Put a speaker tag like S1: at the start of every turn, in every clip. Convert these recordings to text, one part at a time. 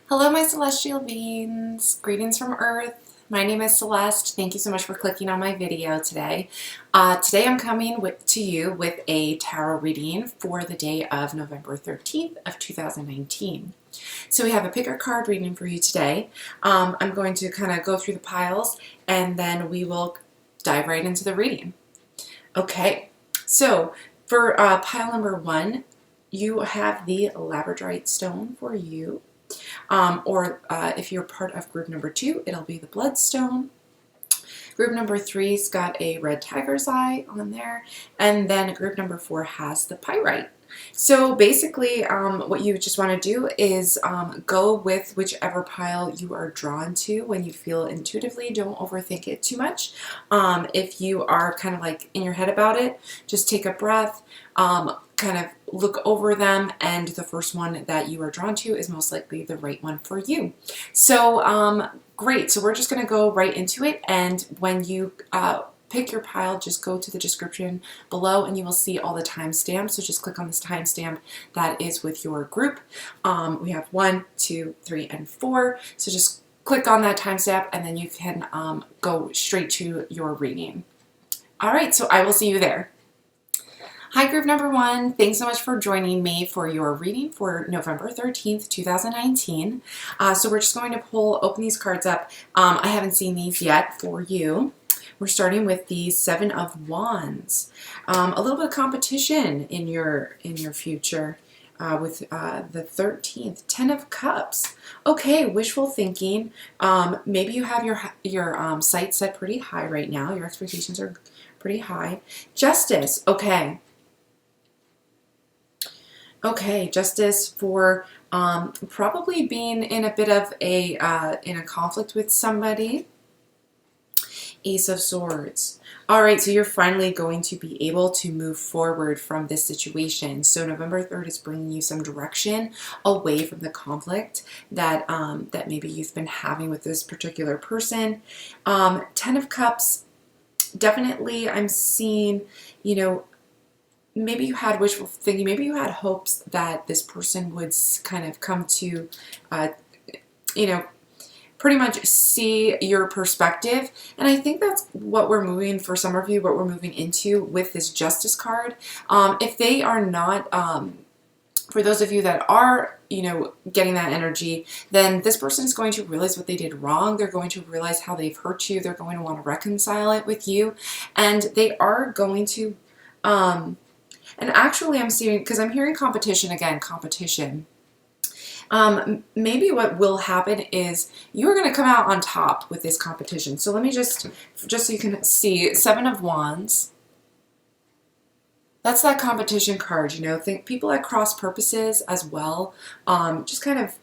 S1: Hello, my celestial beings. Greetings from Earth. My name is Celeste. Thank you so much for clicking on my video today. Today I'm coming to you with a tarot reading for the day of November 13th of 2019. So we have a picker card reading for you today. I'm going to kind of go through the piles and then we will dive right into the reading. Okay, so for pile number 1, you have the labradorite stone for you. If you're part of group number 2, it'll be the bloodstone. Group number 3's got a red tiger's eye on there, and then group number 4 has the pyrite. So basically, what you just want to do is go with whichever pile you are drawn to when you feel intuitively. Don't overthink it too much. If you are kind of like in your head about it, just take a breath, kind of look over them, and the first one that you are drawn to is most likely the right one for you. So great. So we're just going to go right into it, and when you pick your pile, just go to the description below and you will see all the timestamps. So just click on this timestamp that is with your group. We have 1, 2, 3, and 4. So just click on that timestamp and then you can go straight to your reading. All right, so I will see you there. Hi, group number 1. Thanks so much for joining me for your reading for November 13th, 2019. So we're just going to open these cards up. I haven't seen these yet for you. We're starting with the 7 of Wands. A little bit of competition in your future with the 13th, 10 of Cups. Okay, wishful thinking. Maybe you have your sights set pretty high right now. Your expectations are pretty high. Justice. Okay. Okay, justice for probably being in a bit of in a conflict with somebody. Ace of Swords. All right, so you're finally going to be able to move forward from this situation. So November 3rd is bringing you some direction away from the conflict that that maybe you've been having with this particular person. 10 of Cups, definitely I'm seeing, you know, maybe you had wishful thinking, maybe you had hopes that this person would kind of come to, you know, pretty much see your perspective. And I think that's what we're moving, for some of you, what we're moving into with this Justice card. If they are not, for those of you that are, you know, getting that energy, then this person is going to realize what they did wrong. They're going to realize how they've hurt you. They're going to want to reconcile it with you. And they are going to, and actually I'm seeing, because I'm hearing competition again, competition. Maybe what will happen is you're going to come out on top with this competition. So let me just so you can see, 7 of Wands. That's that competition card, you know, think people at cross purposes as well. Just kind of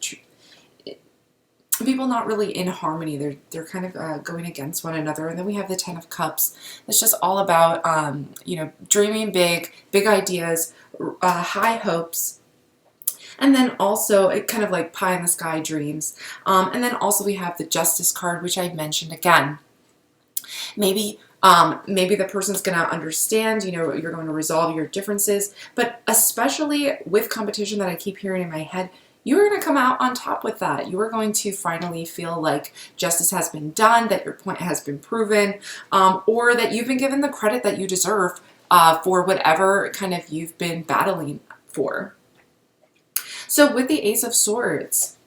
S1: people not really in harmony. They're kind of going against one another. And then we have the 10 of Cups. It's just all about, you know, dreaming big ideas, high hopes. And then also, it kind of like pie in the sky dreams. And then also we have the Justice card, which I mentioned again. Maybe the person's going to understand, you know, you're going to resolve your differences. But especially with competition that I keep hearing in my head, you are going to come out on top with that. You are going to finally feel like justice has been done, that your point has been proven, or that you've been given the credit that you deserve for whatever kind of you've been battling for. So with the Ace of Swords,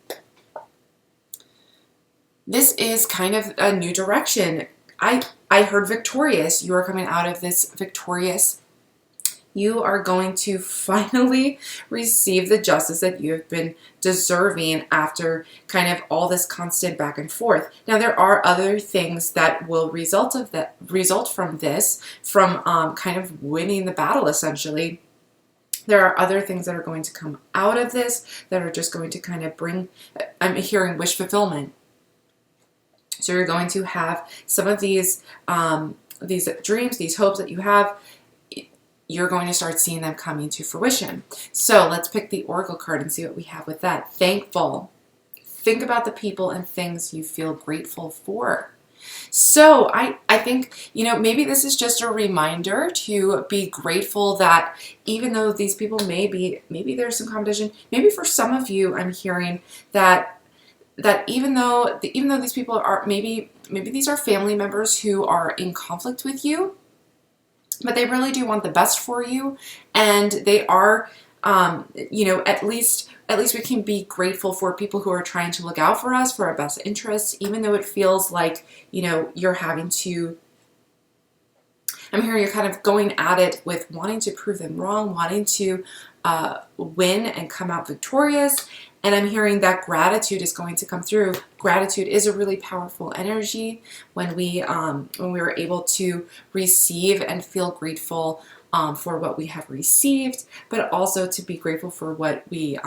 S1: this is kind of a new direction. I heard victorious. You are coming out of this victorious. You are going to finally receive the justice that you have been deserving after kind of all this constant back and forth. Now there are other things that will result from this, from kind of winning the battle essentially. There are other things that are going to come out of this that are just going to kind of bring, I'm hearing wish fulfillment. So you're going to have some of these dreams, these hopes that you have, you're going to start seeing them coming to fruition. So let's pick the Oracle card and see what we have with that. Thankful. Think about the people and things you feel grateful for. So I think, you know, maybe this is just a reminder to be grateful that even though these people maybe there's some competition, maybe for some of you, I'm hearing that that even though these people are maybe these are family members who are in conflict with you, but they really do want the best for you, and they are, you know, at least we can be grateful for people who are trying to look out for us, for our best interests, even though it feels like, you know, you're having to, I'm hearing you're kind of going at it with wanting to prove them wrong, wanting to win and come out victorious. And I'm hearing that gratitude is going to come through. Gratitude is a really powerful energy when we are able to receive and feel grateful for what we have received, but also to be grateful for what we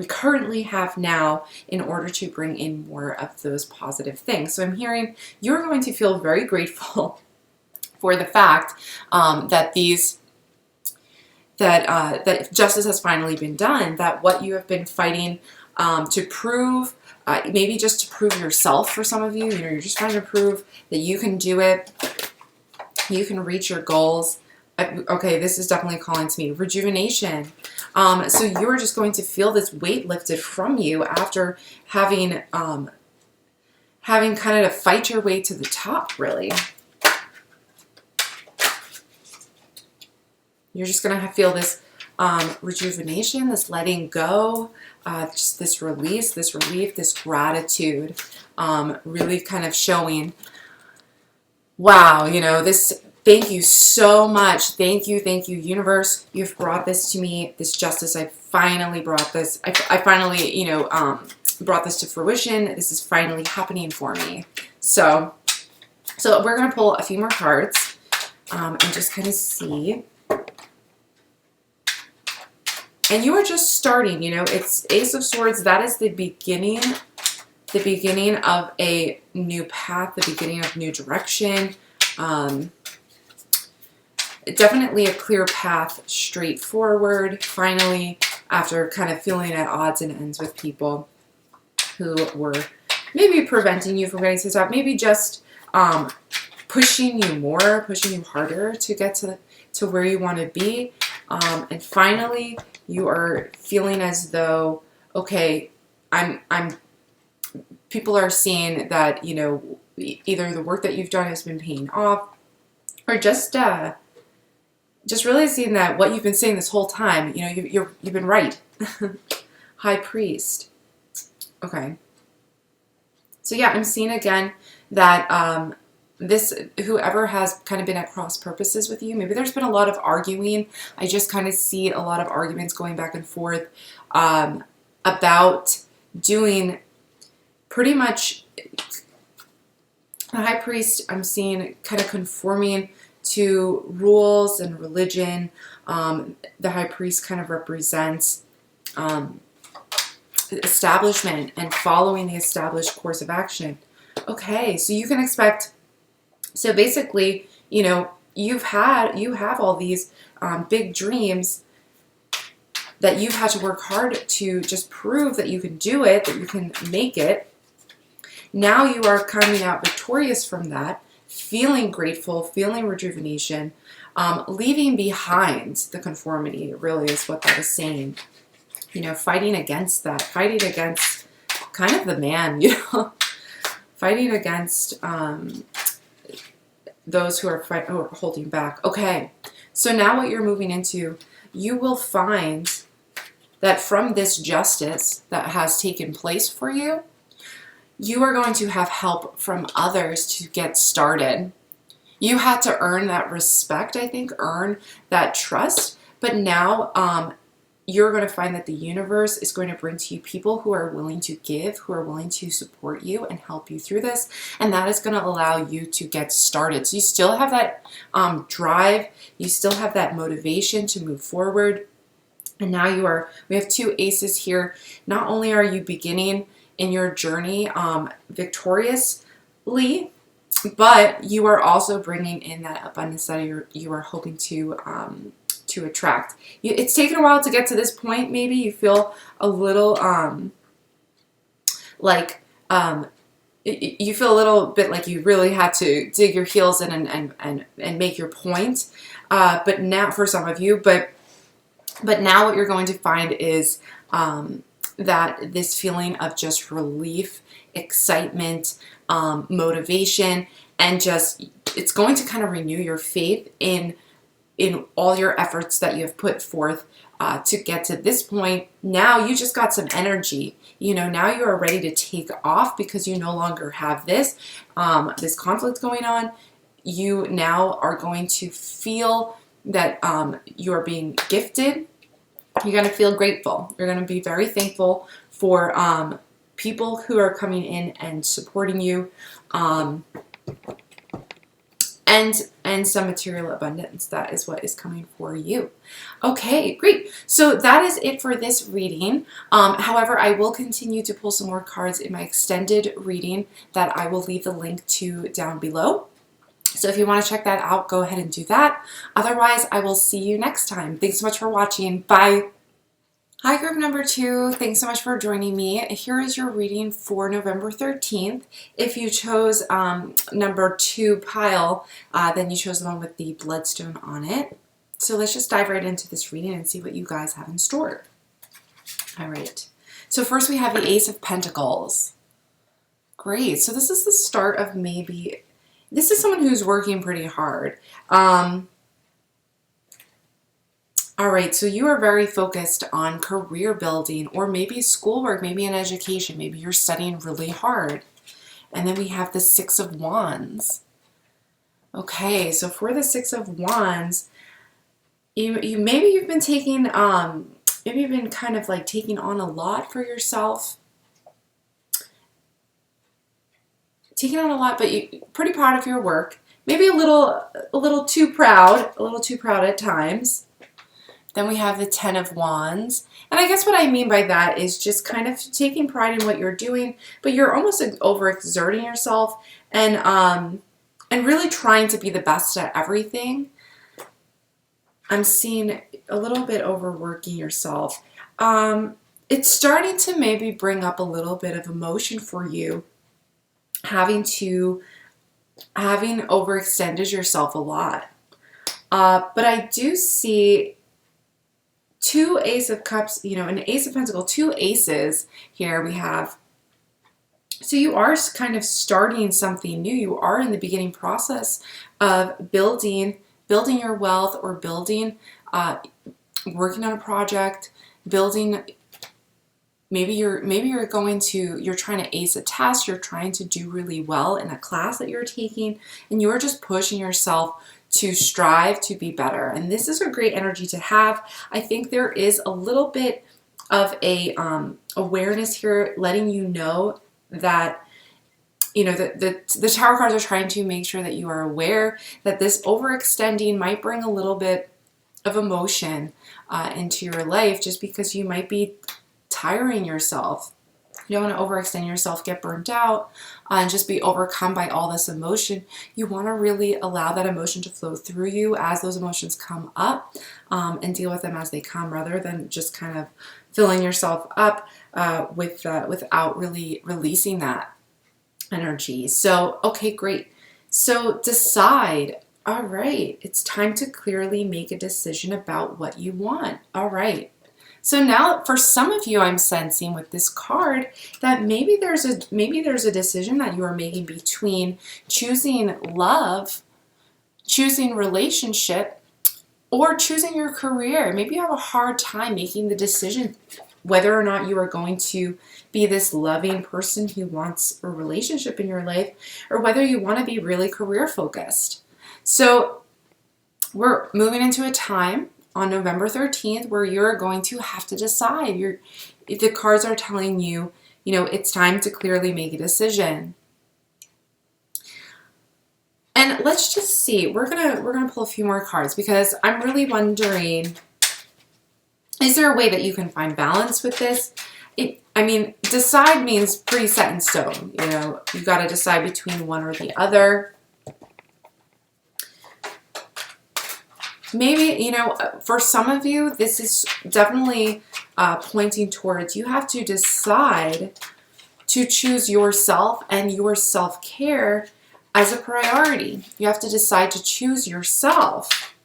S1: currently have now in order to bring in more of those positive things. So I'm hearing you're going to feel very grateful for the fact that that justice has finally been done, that what you have been fighting to prove, maybe just to prove yourself for some of you, you know, you're just trying to prove that you can do it, you can reach your goals. Okay, this is definitely calling to me. Rejuvenation. So you're just going to feel this weight lifted from you after having kind of to fight your way to the top, really. You're just going to feel this rejuvenation, this letting go, just this release, this relief, this gratitude, really kind of showing, wow, you know, this, thank you so much. Thank you, universe. You've brought this to me, this justice. I finally brought this. I finally, you know, brought this to fruition. This is finally happening for me. So we're going to pull a few more cards and just kind of see. And you are just starting, you know, it's Ace of Swords. That is the beginning of a new path, the beginning of new direction. Definitely a clear path straight forward, finally, after kind of feeling at odds and ends with people who were maybe preventing you from getting to the top, maybe just pushing you more, pushing you harder to get to where you want to be. And finally, you are feeling as though, okay, people are seeing that, you know, either the work that you've done has been paying off, or just really seeing that what you've been saying this whole time, you know, you've been right. High Priest. Okay. So yeah, I'm seeing again that whoever has kind of been at cross purposes with you, maybe there's been a lot of arguing. I just kind of see a lot of arguments going back and forth about doing pretty much, the High Priest, I'm seeing kind of conforming to rules and religion. The High Priest kind of represents establishment and following the established course of action. Okay, so you can expect, so basically, you know, you have all these big dreams that you've had to work hard to just prove that you can do it, that you can make it. Now you are coming out victorious from that, feeling grateful, feeling rejuvenation, leaving behind the conformity, really is what that is saying. You know, fighting against that, fighting against kind of the man, you know, fighting against those who are holding back. Okay, so now what you're moving into, you will find that from this justice that has taken place for you, you are going to have help from others to get started. You had to earn that respect, I think, earn that trust, but now you're going to find that the universe is going to bring to you people who are willing to give, who are willing to support you and help you through this, and that is going to allow you to get started. So you still have that drive, you still have that motivation to move forward, and now we have two aces here. Not only are you beginning in your journey victoriously, but you are also bringing in that abundance that you are hoping to attract. It's taken a while to get to this point. Maybe you feel a little you feel a little bit like you really had to dig your heels in and make your point. But now, for some of you, but now what you're going to find is that this feeling of just relief, excitement, motivation, and just it's going to kind of renew your faith in all your efforts that you have put forth to get to this point. Now you just got some energy. You know, now you are ready to take off because you no longer have this conflict going on. You now are going to feel that you are being gifted. You're going to feel grateful. You're going to be very thankful for people who are coming in and supporting you. And some material abundance. That is what is coming for you. Okay, great. So that is it for this reading. However, I will continue to pull some more cards in my extended reading that I will leave the link to down below. So if you want to check that out, go ahead and do that. Otherwise, I will see you next time. Thanks so much for watching. Bye. Hi, group number 2. Thanks so much for joining me. Here is your reading for November 13th. If you chose number 2 pile, then you chose the one with the bloodstone on it. So let's just dive right into this reading and see what you guys have in store. All right. So first we have the Ace of Pentacles. Great. So this is the start of maybe, this is someone who's working pretty hard. All right, so you are very focused on career building or maybe schoolwork, maybe in education. Maybe you're studying really hard. And then we have the Six of Wands. Okay, so for the Six of Wands, maybe you've been taking, maybe you've been kind of like taking on a lot for yourself. Taking on a lot, but you're pretty proud of your work. Maybe a little too proud at times. Then we have the Ten of Wands. And I guess what I mean by that is just kind of taking pride in what you're doing, but you're almost overexerting yourself and really trying to be the best at everything. I'm seeing a little bit overworking yourself. It's starting to maybe bring up a little bit of emotion for you, having overextended yourself a lot. But I do see 2 Ace of Cups, you know, an Ace of Pentacles, 2 aces here we have. So you are kind of starting something new. You are in the beginning process of building your wealth or working on a project, maybe you're trying to ace a test, you're trying to do really well in a class that you're taking, and you're just pushing yourself to strive to be better. And this is a great energy to have. I think there is a little bit of a awareness here, letting you know that, you know, the Tower cards are trying to make sure that you are aware that this overextending might bring a little bit of emotion into your life, just because you might be tiring yourself. You don't want to overextend yourself, get burnt out, and just be overcome by all this emotion. You want to really allow that emotion to flow through you as those emotions come up, and deal with them as they come, rather than just kind of filling yourself up without really releasing that energy. So, okay, great. So decide. All right, it's time to clearly make a decision about what you want. All right. So now for some of you, I'm sensing with this card that maybe there's a decision that you are making between choosing love, choosing relationship, or choosing your career. Maybe you have a hard time making the decision whether or not you are going to be this loving person who wants a relationship in your life, or whether you want to be really career focused. So we're moving into a time on November 13th, where you're going to have to decide. The cards are telling you, you know, it's time to clearly make a decision. And let's just see. We're gonna pull a few more cards, because I'm really wondering, is there a way that you can find balance with this? I mean, decide means pretty set in stone. You know, you got to decide between one or the other. Maybe, you know, for some of you, this is definitely pointing towards you have to decide to choose yourself and your self-care as a priority. You have to decide to choose yourself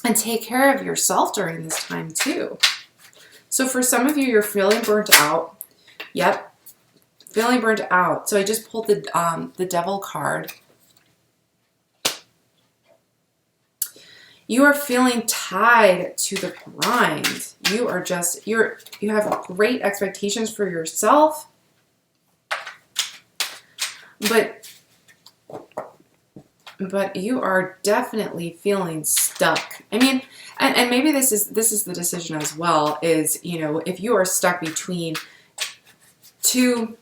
S1: and take care of yourself during this time too. So for some of you, you're feeling burnt out. Yep, feeling burnt out. So I just pulled the Devil card. You are feeling tied to the grind. You are just, you have great expectations for yourself, but you are definitely feeling stuck. I mean, and maybe this is the decision as well, is, you know, if you are stuck between two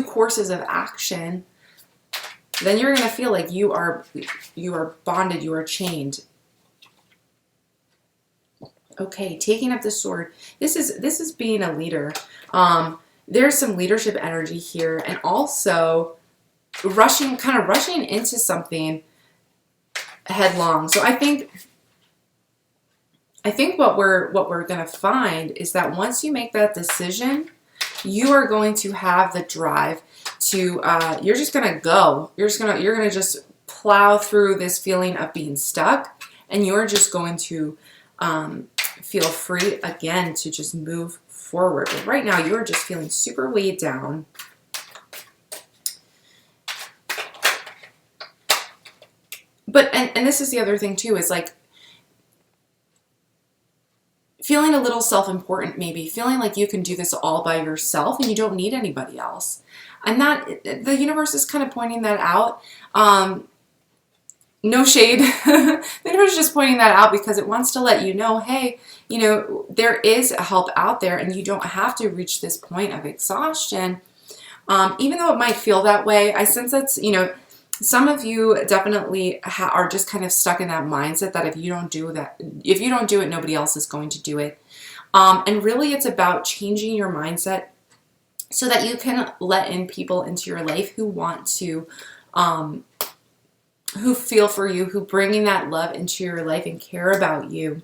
S1: courses of action, then you're going to feel like you are bonded, you are chained. Okay, taking up the sword. This is being a leader. There's some leadership energy here, and also kind of rushing into something headlong. So I think what we're gonna find is that once you make that decision, you are going to have the drive to you're just gonna go. You're gonna just plow through this feeling of being stuck, and you're just going to feel free again to just move forward. But right now, you're just feeling super weighed down. But, and this is the other thing too, is like feeling a little self-important, maybe feeling like you can do this all by yourself and you don't need anybody else. And that the universe is kind of pointing that out. No shade. The universe is just pointing that out because it wants to let you know, hey, you know, there is help out there and you don't have to reach this point of exhaustion. Even though it might feel that way, I sense that's, you know, some of you definitely are just kind of stuck in that mindset that if you don't do it, nobody else is going to do it. And really it's about changing your mindset so that you can let in people into your life who want to, who feel for you, who bringing that love into your life and care about you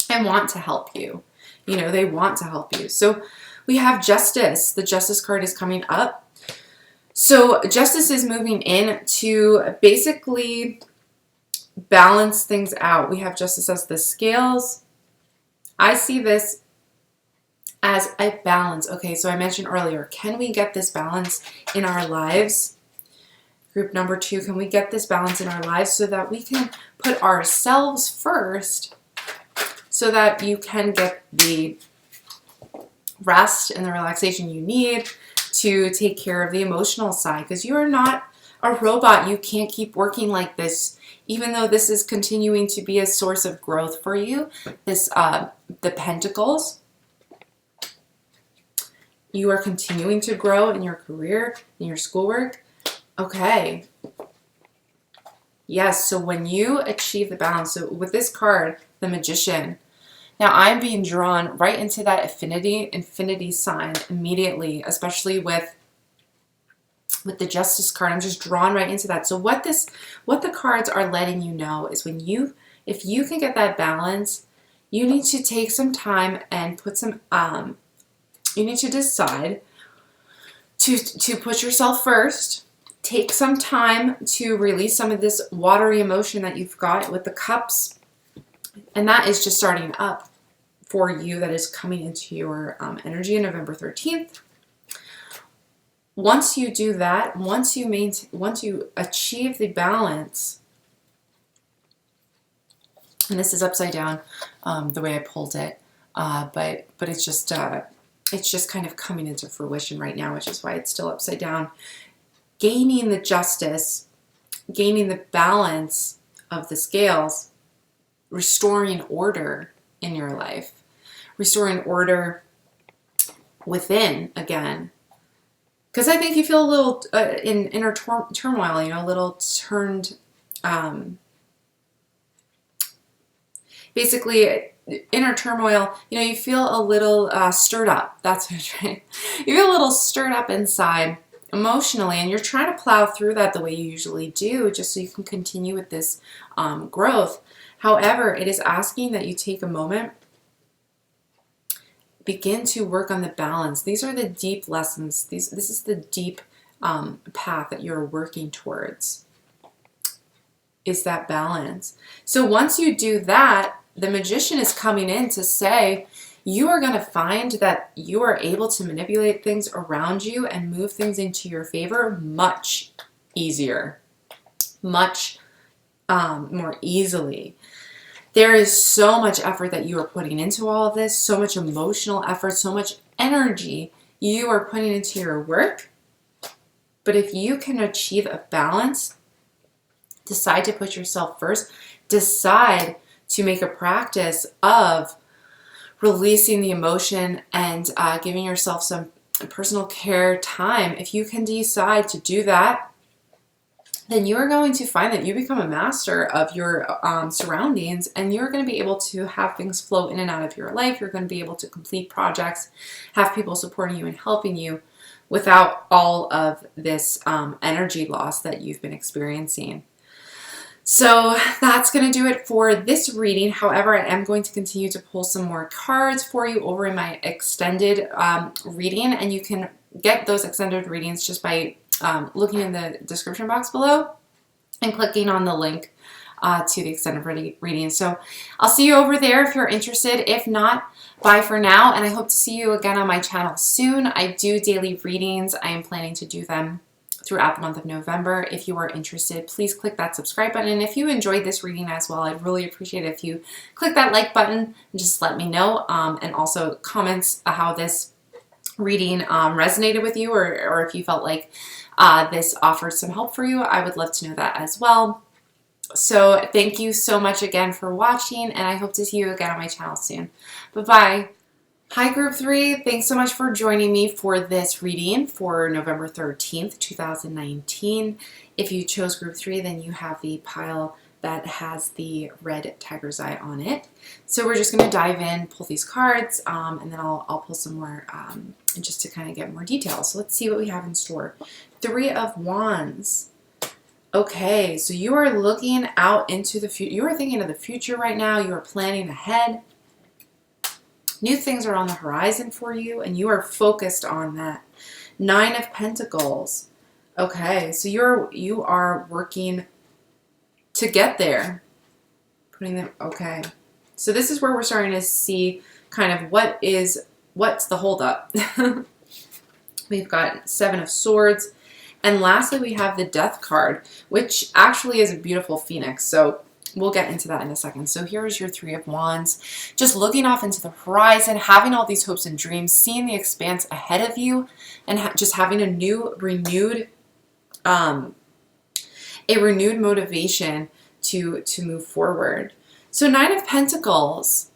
S1: and want to help you. You know, they want to help you. So we have Justice. The Justice card is coming up. So Justice is moving in to basically balance things out. We have Justice as the scales. I see this as a balance. Okay, so I mentioned earlier, can we get this balance in our lives? Group number 2, can we get this balance in our lives so that we can put ourselves first so that you can get the rest and the relaxation you need to take care of the emotional side, because you are not a robot. You can't keep working like this, even though this is continuing to be a source of growth for you. This, the Pentacles, you are continuing to grow in your career, in your schoolwork. Okay. Yes, so when you achieve the balance, so with this card, the Magician, now I'm being drawn right into that infinity sign immediately, especially with the Justice card. I'm just drawn right into that. So what the cards are letting you know is if you can get that balance, you need to take some time and put some, you need to decide to put yourself first. Take some time to release some of this watery emotion that you've got with the Cups. And that is just starting up for you. That is coming into your energy on November 13th. Once you do that, once you achieve the balance, and this is upside down the way I pulled it, but it's just kind of coming into fruition right now, which is why it's still upside down. Gaining the Justice, gaining the balance of the scales, restoring order in your life, restoring order within again. Because I think you feel a little in inner turmoil, you know, a little turned, basically inner turmoil, you know, you feel a little stirred up. That's what I'm trying. You feel a little stirred up inside emotionally, and you're trying to plow through that the way you usually do, just so you can continue with this growth. However, it is asking that you take a moment, begin to work on the balance. These are the deep lessons. This is the deep path that you're working towards, is that balance. So once you do that, the Magician is coming in to say, you are going to find that you are able to manipulate things around you and move things into your favor much easier, much more easily. There is so much effort that you are putting into all of this, so much emotional effort, so much energy you are putting into your work. But if you can achieve a balance, decide to put yourself first, decide to make a practice of releasing the emotion and giving yourself some personal care time, if you can decide to do that, then you are going to find that you become a master of your surroundings, and you're going to be able to have things flow in and out of your life. You're going to be able to complete projects, have people supporting you and helping you without all of this energy loss that you've been experiencing. So that's going to do it for this reading. However, I am going to continue to pull some more cards for you over in my extended reading, and you can get those extended readings just by looking in the description box below and clicking on the link to the extended reading. So I'll see you over there if you're interested. If not, bye for now, and I hope to see you again on my channel soon. I do daily readings. I am planning to do them throughout the month of November. If you are interested, please click that subscribe button. And if you enjoyed this reading as well, I'd really appreciate it if you click that like button and just let me know. And also comments how this reading resonated with you, or if you felt like this offered some help for you. I would love to know that as well. So thank you so much again for watching, and I hope to see you again on my channel soon. Bye-bye. Hi Group 3, thanks so much for joining me for this reading for November 13th, 2019. If you chose Group 3, then you have the pile that has the red tiger's eye on it. So we're just going to dive in, pull these cards, and then I'll pull some more just to kind of get more details. So let's see what we have in store. Three of Wands. Okay, so you are looking out into the future. You are thinking of the future right now. You are planning ahead. New things are on the horizon for you, and you are focused on that. Nine of Pentacles. Okay, so you are working to get there. Putting them, okay. So this is where we're starting to see kind of what's the holdup. We've got Seven of Swords. And lastly, we have the Death card, which actually is a beautiful phoenix. So we'll get into that in a second. So here's your Three of Wands. Just looking off into the horizon, having all these hopes and dreams, seeing the expanse ahead of you, and just having a renewed motivation to move forward. So Nine of Pentacles.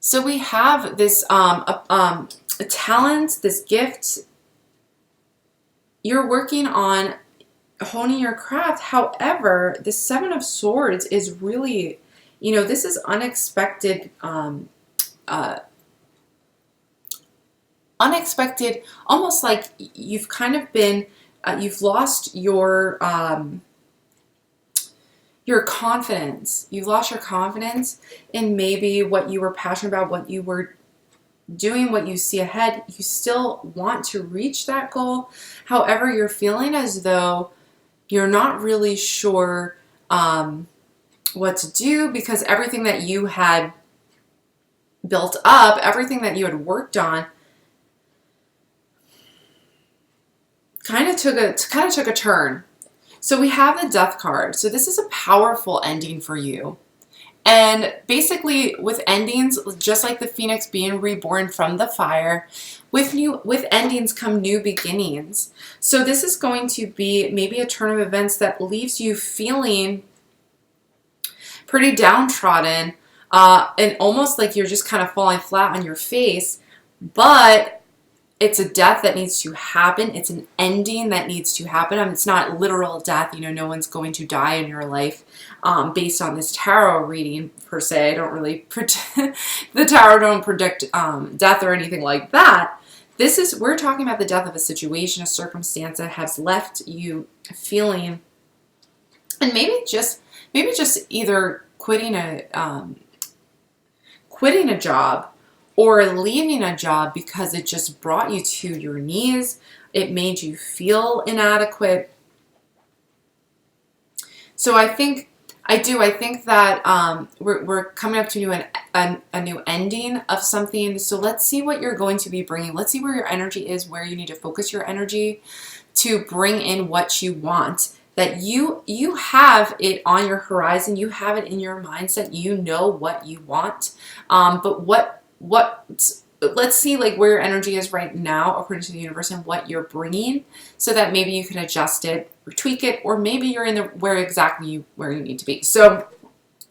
S1: So we have this a talent, this gift. You're working on honing your craft. However, the Seven of Swords is really, this is unexpected, almost like you've kind of been, you've lost your confidence. You've lost your confidence in maybe what you were passionate about, what you were doing, what you see ahead. You still want to reach that goal. However, you're feeling as though you're not really sure what to do, because everything that you had built up, everything that you had worked on kind of took a turn. So we have the Death card. So this is a powerful ending for you. And basically with endings, just like the phoenix being reborn from the fire, with endings come new beginnings. So this is going to be maybe a turn of events that leaves you feeling pretty downtrodden and almost like you're just kind of falling flat on your face, but it's a death that needs to happen. It's an ending that needs to happen. It's not literal death. No one's going to die in your life based on this tarot reading per se. I don't really predict, the tarot don't predict death or anything like that. We're talking about the death of a situation, a circumstance that has left you feeling, and maybe just either quitting a job, or leaving a job because it just brought you to your knees. It made you feel inadequate. So I think I do. I think that we're coming up to a new ending of something. So let's see what you're going to be bringing. Let's see where your energy is, where you need to focus your energy to bring in what you want. That you have it on your horizon. You have it in your mindset. You know what you want. But let's see like where your energy is right now according to the universe and what you're bringing, so that maybe you can adjust it or tweak it, or maybe you're in the where you need to be. So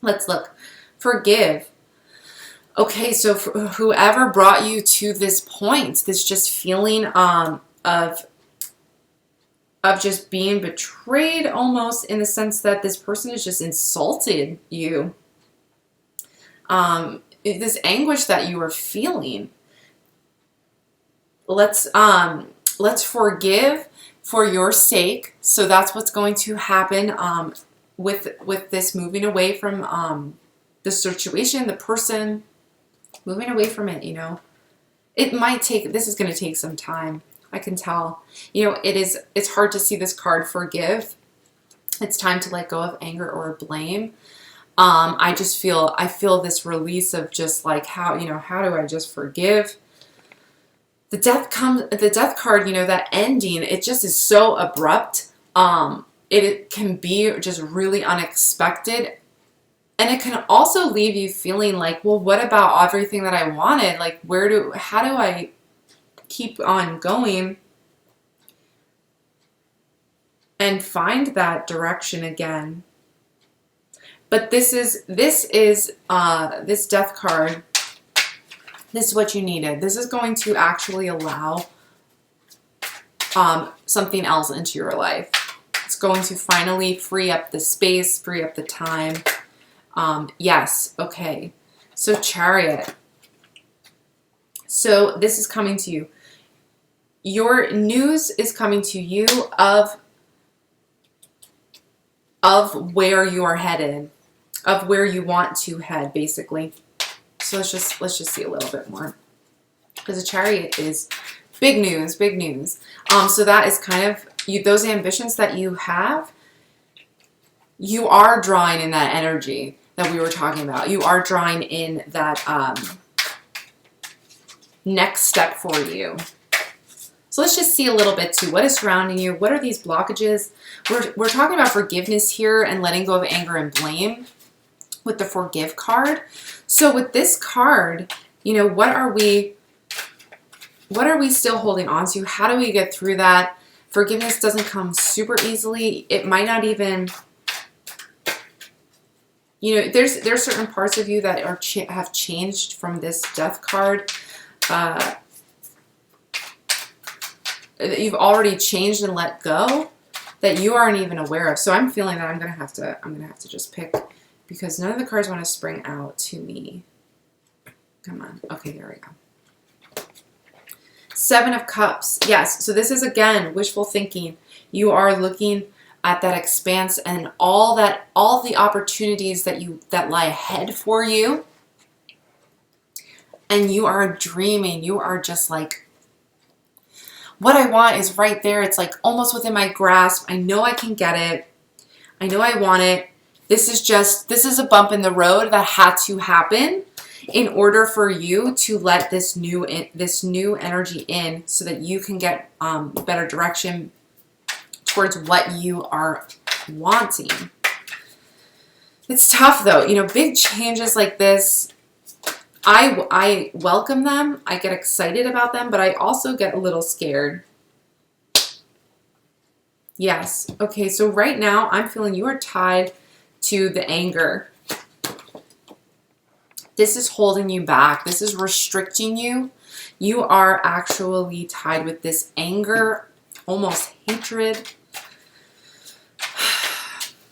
S1: let's look. Forgive. Okay, so for whoever brought you to this point, this just feeling of just being betrayed, almost in the sense that this person has just insulted you, this anguish that you are feeling. Let's forgive for your sake. So that's what's going to happen with this moving away from the situation, the person, moving away from it. You know, this is going to take some time. I can tell. You know, it's hard to see this card, forgive. It's time to let go of anger or blame. I feel this release of just like how do I just forgive? The death card, you know, that ending, it just is so abrupt. It can be just really unexpected. And it can also leave you feeling like, well, what about everything that I wanted? Like, how do I keep on going and find that direction again? But this death card. This is what you needed. This is going to actually allow something else into your life. It's going to finally free up the space, free up the time. Yes, okay. So Chariot. So this is coming to you. Your news is coming to you of where you are headed, of where you want to head, basically. So let's just see a little bit more, because the Chariot is big news, big news. So that is kind of those ambitions that you have. You are drawing in that energy that we were talking about. You are drawing in that next step for you. So let's just see a little bit too. What is surrounding you? What are these blockages? We're talking about forgiveness here and letting go of anger and blame with the forgive card. So with this card, you know, what are we still holding on to? How do we get through that? Forgiveness doesn't come super easily. It might not even, you know, there's certain parts of you that have changed from this death card. That you've already changed and let go that you aren't even aware of. So I'm feeling that I'm gonna have to just pick, because none of the cards want to spring out to me. Come on. Okay, there we go. Seven of Cups. Yes. So this is, again, wishful thinking. You are looking at that expanse and all the opportunities that lie ahead for you. And you are dreaming. You are just like, what I want is right there. It's like almost within my grasp. I know I can get it. I know I want it. This is a bump in the road that had to happen in order for you to let this new energy in, so that you can get better direction towards what you are wanting. It's tough though, you know, big changes like this. I welcome them. I get excited about them, but I also get a little scared. Yes. Okay. So right now I'm feeling you are tied to the anger. This is holding you back. This is restricting you. You are actually tied with this anger, almost hatred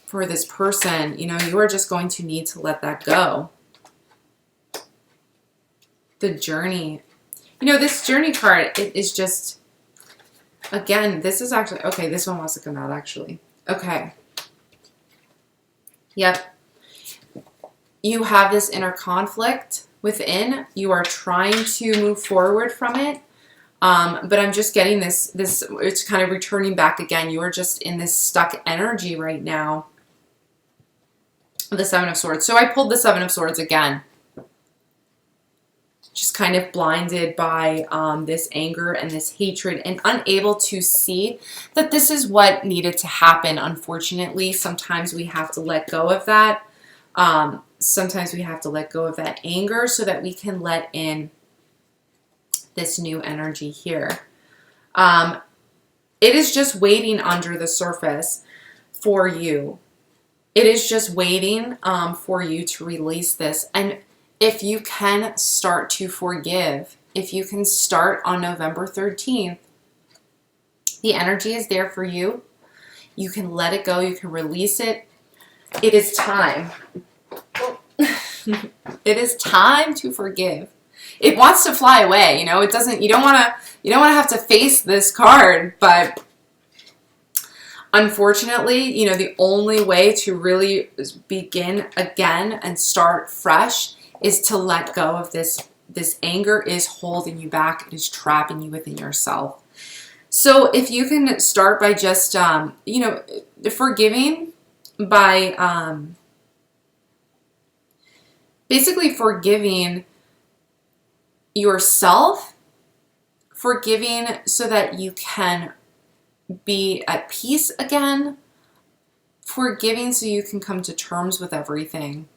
S1: for this person. You know, you are just going to need to let that go. The Journey. You know, this Journey card, it is just, again, this is actually, okay, this one wants to come out actually. Okay. Yep. You have this inner conflict within. You are trying to move forward from it. But I'm just getting this, it's kind of returning back again. You are just in this stuck energy right now. the Seven of Swords. So I pulled the Seven of Swords again. Just kind of blinded by this anger and this hatred and unable to see that this is what needed to happen. Unfortunately, sometimes we have to let go of that. Sometimes we have to let go of that anger so that we can let in this new energy here. It is just waiting under the surface for you. It is just waiting for you to release this. And if you can start to forgive, if you can start on November 13th, the energy is there for you. You can let it go. You can release it. It is time. It is time to forgive. It wants to fly away, you know. It doesn't. You don't want to have to face this card, but unfortunately, you know, the only way to really begin again and start fresh is to let go of this. This anger is holding you back. It is trapping you within yourself. So if you can start by just, you know, forgiving by basically forgiving yourself, forgiving so that you can be at peace again, forgiving so you can come to terms with everything.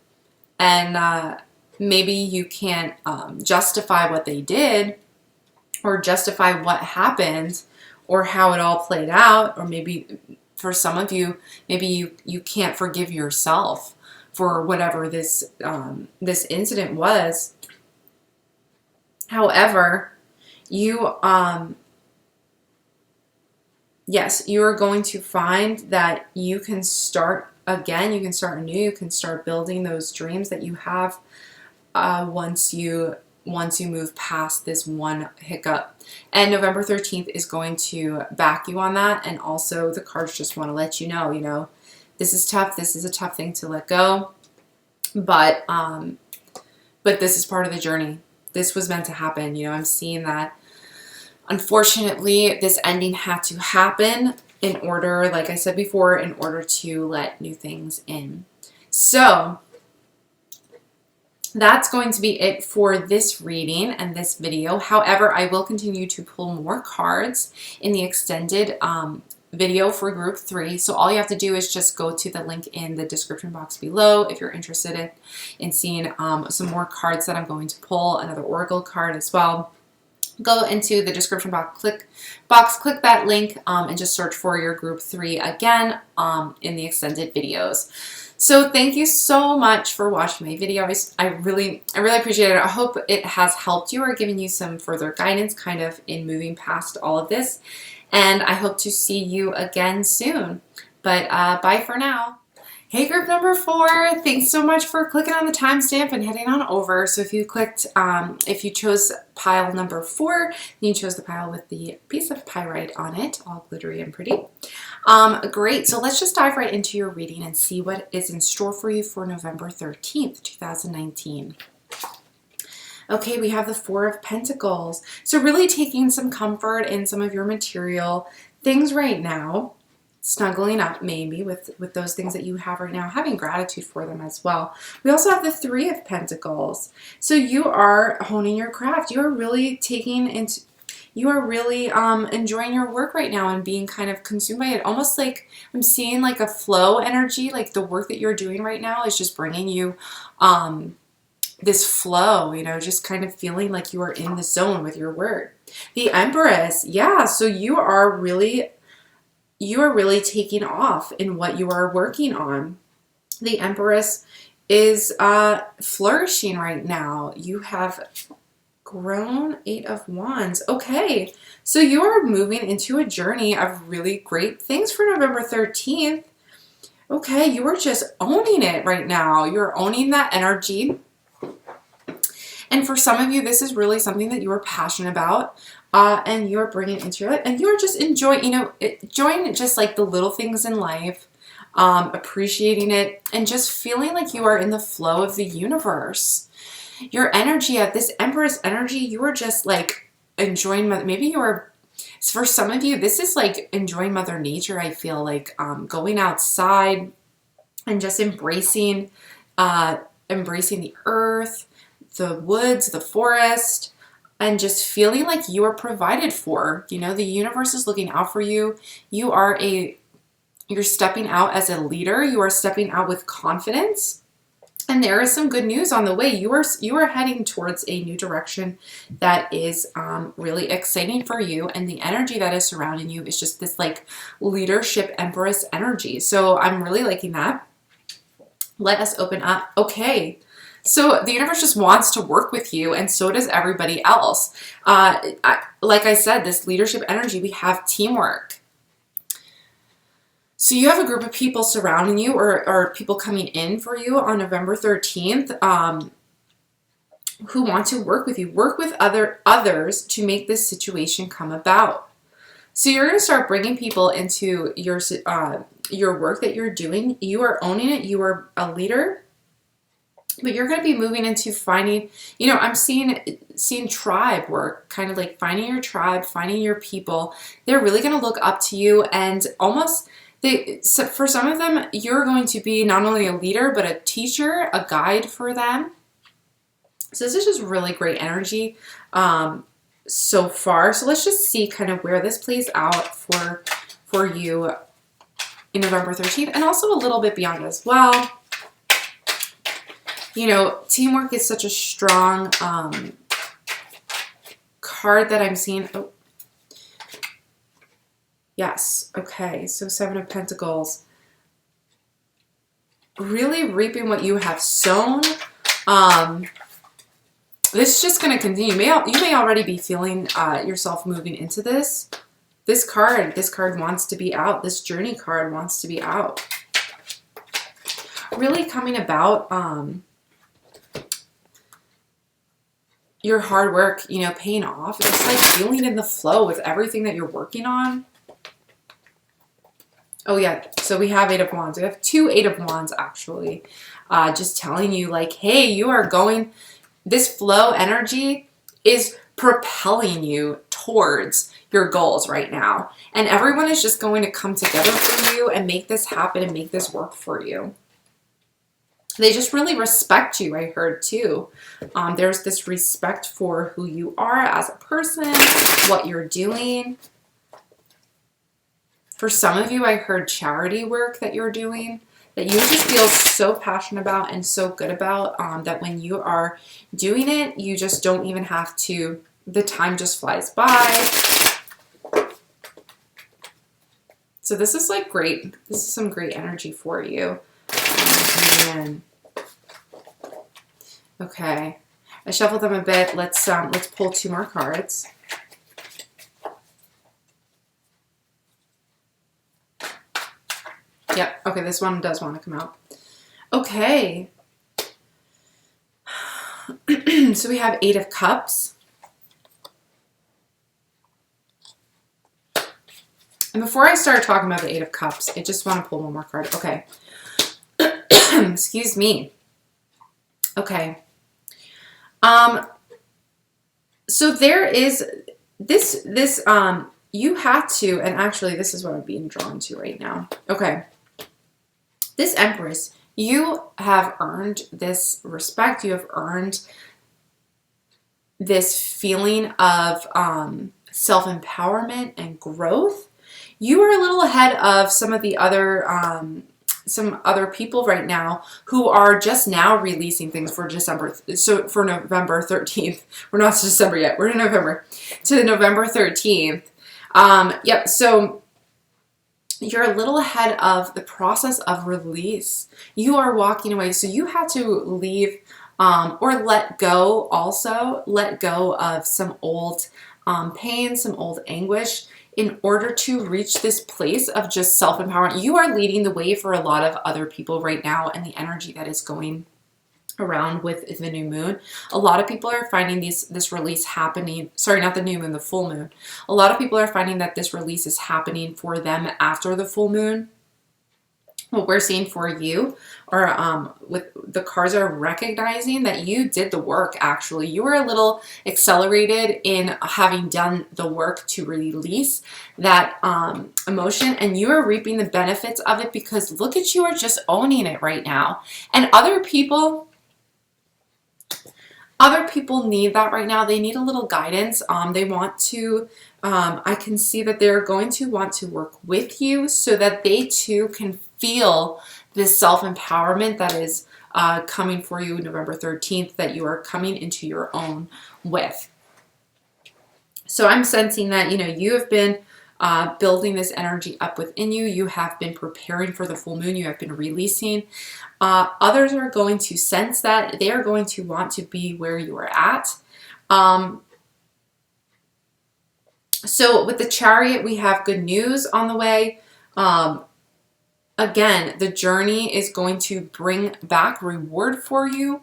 S1: And maybe you can't justify what they did or justify what happened or how it all played out, or maybe for some of you, maybe you can't forgive yourself for whatever this this incident was. However, you yes, you are going to find that you can start again, you can start anew, you can start building those dreams that you have once you move past this one hiccup. And November 13th is going to back you on that. And also the cards just want to let you know, this is tough. This is a tough thing to let go. But this is part of the journey. This was meant to happen. You know, I'm seeing that unfortunately this ending had to happen in order, like I said before, in order to let new things in. So that's going to be it for this reading and this video. However, I will continue to pull more cards in the extended video for group 3. So all you have to do is just go to the link in the description box below if you're interested in seeing some more cards that I'm going to pull, another oracle card as well. Go into the description box, click that link, and just search for your group 3 again in the extended videos. So thank you so much for watching my video. I really appreciate it. I hope it has helped you or given you some further guidance kind of in moving past all of this. And I hope to see you again soon. But bye for now. Hey group number 4, thanks so much for clicking on the timestamp and heading on over. So if you clicked, if you chose pile number 4, you chose the pile with the piece of pyrite on it, all glittery and pretty. Great, so let's just dive right into your reading and see what is in store for you for November 13th, 2019. Okay, we have the 4 of Pentacles. So really taking some comfort in some of your material things right now. Snuggling up maybe with those things that you have right now, having gratitude for them as well. We also have the 3 of Pentacles. So you are honing your craft. You are really enjoying your work right now and being kind of consumed by it. Almost like I'm seeing like a flow energy, like the work that you're doing right now is just bringing you this flow, you know, just kind of feeling like you are in the zone with your work. The Empress, yeah, so you are really taking off in what you are working on. The Empress is flourishing right now. You have grown 8 of Wands. Okay, so you are moving into a journey of really great things for November 13th. Okay, you are just owning it right now. You're owning that energy. And for some of you, this is really something that you are passionate about. And you're bringing into your life, and you're just enjoying, enjoying just like the little things in life, appreciating it, and just feeling like you are in the flow of the universe. Your energy at this Empress energy, you are just like enjoying, maybe you're, for some of you, this is like enjoying Mother Nature. I feel like going outside, and just embracing the earth, the woods, the forest, and just feeling like you are provided for. You know, the universe is looking out for you. You're stepping out as a leader. You are stepping out with confidence. And there is some good news on the way. You are heading towards a new direction that is really exciting for you. And the energy that is surrounding you is just this like leadership empress energy. So I'm really liking that. Let us open up. Okay. So the universe just wants to work with you, and so does everybody else. Like I said, this leadership energy, we have teamwork. So you have a group of people surrounding you, or people coming in for you on November 13th who want to work with you. Work with others to make this situation come about. So you're going to start bringing people into your work that you're doing. You are owning it. You are a leader. But you're going to be moving into finding, you know, I'm seeing tribe work, kind of like finding your tribe, finding your people. They're really going to look up to you, and almost for some of them, you're going to be not only a leader, but a teacher, a guide for them. So this is just really great energy so far. So let's just see kind of where this plays out for you in November 13th, and also a little bit beyond as well. You know, teamwork is such a strong card that I'm seeing. Oh, yes. Okay. So 7 of Pentacles. Really reaping what you have sown. This is just going to continue. You may already be feeling yourself moving into this. This card wants to be out. This journey card wants to be out. Really coming about your hard work, you know, paying off. It's like feeling in the flow with everything that you're working on. Oh yeah, so we have 8 of Wands. We have 2 8 of Wands actually. Just telling you like, hey, you are going, this flow energy is propelling you towards your goals right now. And everyone is just going to come together for you and make this happen and make this work for you. They just really respect you, I heard too. There's this respect for who you are as a person, what you're doing. For some of you, I heard charity work that you're doing, that you just feel so passionate about and so good about, that when you are doing it, you just don't even have to, the time just flies by. So this is like great. This is some great energy for you. And okay, I shuffled them a bit. Let's pull 2 more cards. Yep. Okay, this one does want to come out. Okay. So we have 8 of Cups. And before I start talking about the 8 of Cups, I just want to pull one more card. Okay. Excuse me. Okay. So there is this, you had to, and actually this is what I'm being drawn to right now. Okay. This Empress, you have earned this respect. You have earned this feeling of self-empowerment and growth. You are a little ahead of some of the other people right now who are just now releasing things for December. So for November 13th, we're not to December yet. We're in November, to November 13th. Yep. So you're a little ahead of the process of release. You are walking away. So you had to leave or let go also. Let go of some old pain, some old anguish in order to reach this place of just self-empowerment. You are leading the way for a lot of other people right now, and the energy that is going around with the new moon. A lot of people are finding this release happening. Sorry, not the new moon, the full moon. A lot of people are finding that this release is happening for them after the full moon. what we're seeing for you, or with the cards, are recognizing that you did the work. Actually, you were a little accelerated in having done the work to release that emotion, and you are reaping the benefits of it, because look at you are just owning it right now. And other people need that right now. They need a little guidance. They want to, I can see that they're going to want to work with you so that they too can feel this self-empowerment that is coming for you November 13th, that you are coming into your own with. So I'm sensing that, you know, you have been building this energy up within you. You have been preparing for the full moon. You have been releasing. Others are going to sense that. They are going to want to be where you are at. So with the Chariot, we have good news on the way. Again, the journey is going to bring back reward for you.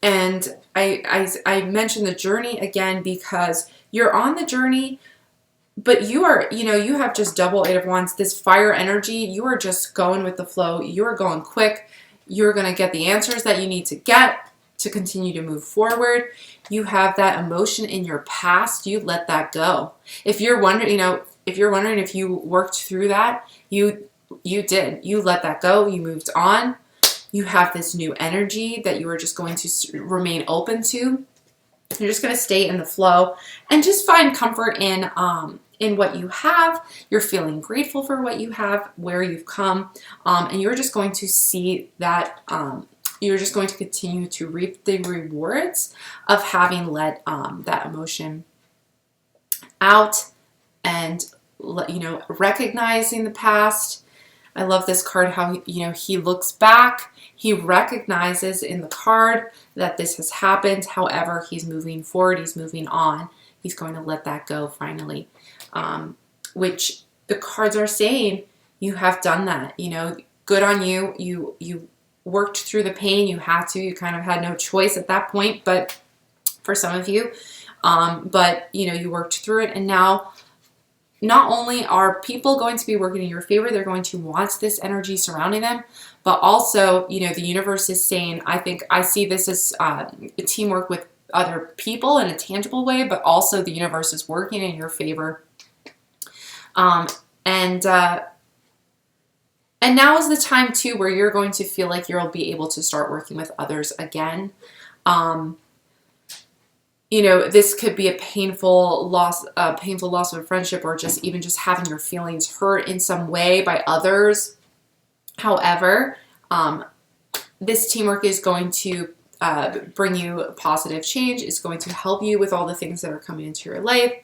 S1: And I mentioned the journey again because you're on the journey, but you are, you know, you have just double Eight of Wands, this fire energy. You are just going with the flow. You are going quick. You're going to get the answers that you need to get to continue to move forward. You have that emotion in your past. You let that go. If you're wondering, you know, if you're wondering if you worked through that, you did. You let that go. You moved on. You have this new energy that you are just going to remain open to. You're just going to stay in the flow and just find comfort in what you have. You're feeling grateful for what you have, where you've come, and you're just going to see that you're just going to continue to reap the rewards of having let that emotion out and, you know, recognizing the past. I love this card, how, you know, he looks back, he recognizes in the card that this has happened. However, he's moving forward, he's moving on. He's going to let that go finally, which the cards are saying you have done that. You know, good on you. You worked through the pain. You had to. You kind of had no choice at that point, but for some of you, but, you know, you worked through it, and now not only are people going to be working in your favor, they're going to want this energy surrounding them, but also, you know, the universe is saying, I see this as teamwork with other people in a tangible way, but also the universe is working in your favor. And now is the time too where you're going to feel like you'll be able to start working with others again. You know, this could be a painful loss of a friendship, or just even just having your feelings hurt in some way by others. However, this teamwork is going to bring you positive change. It's going to help you with all the things that are coming into your life.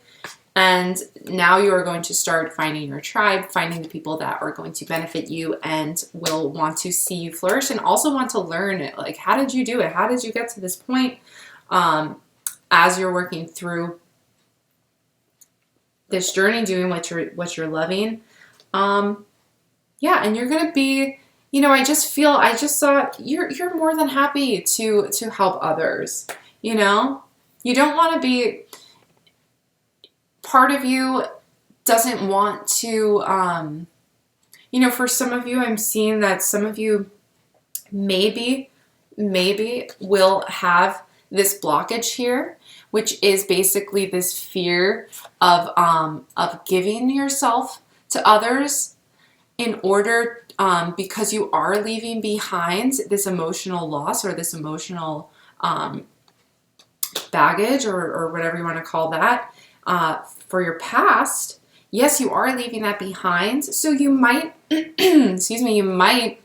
S1: And now you are going to start finding your tribe, finding the people that are going to benefit you and will want to see you flourish, and also want to learn it. Like, how did you do it? How did you get to this point? As you're working through this journey, doing what you're loving. Yeah, and you're gonna be, you know, I just saw you're more than happy to help others. You know, you don't want to be, part of you doesn't want to, you know, for some of you, I'm seeing that some of you maybe will have this blockage here, which is basically this fear of giving yourself to others in order, because you are leaving behind this emotional loss, or this emotional baggage, or whatever you want to call that, for your past. Yes, you are leaving that behind. So you might, excuse me, you might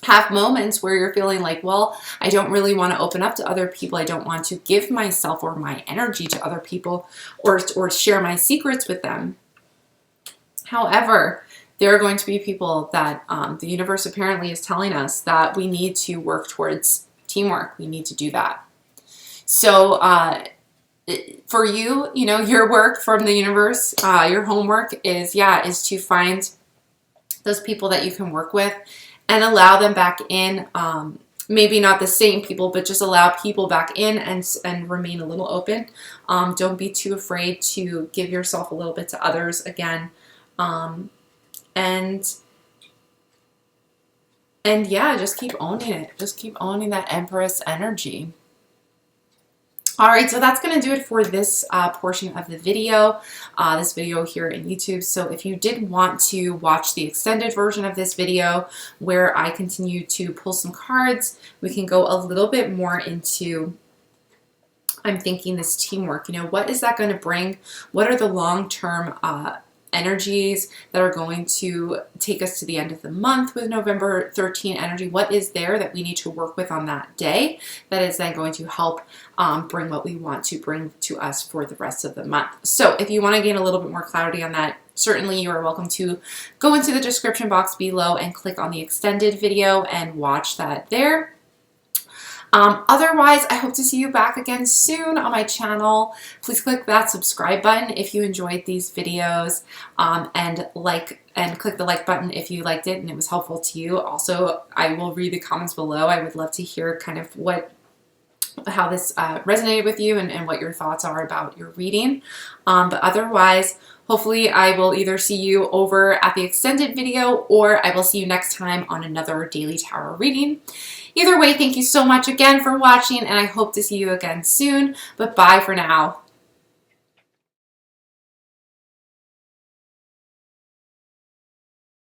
S1: have moments where you're feeling like, well, I don't really want to open up to other people. I don't want to give myself or my energy to other people, or share my secrets with them. However, there are going to be people that the universe apparently is telling us that we need to work towards teamwork. We need to do that. So for you, you know, your work from the universe, your homework is to find those people that you can work with and allow them back in. Maybe not the same people, but just allow people back in and remain a little open. Don't be too afraid to give yourself a little bit to others again. And And yeah, just keep owning it. Just keep owning that Empress energy. All right, so that's going to do it for this portion of the video, this video here in YouTube. So if you did want to watch the extended version of this video where I continue to pull some cards, we can go a little bit more into, I'm thinking, this teamwork. You know, what is that going to bring? What are the long-term energies that are going to take us to the end of the month with November 13 energy? What is there that we need to work with on that day that is then going to help bring what we want to bring to us for the rest of the month? So if you want to gain a little bit more clarity on that, certainly you are welcome to go into the description box below and click on the extended video and watch that there. Otherwise, I hope to see you back again soon on my channel. Please click that subscribe button if you enjoyed these videos, and click the like button if you liked it and it was helpful to you. Also, I will read the comments below. I would love to hear kind of how this resonated with you and what your thoughts are about your reading. But otherwise, hopefully I will either see you over at the extended video or I will see you next time on another daily tarot reading. Either way, thank you so much again for watching, and I hope to see you again soon. But bye for now.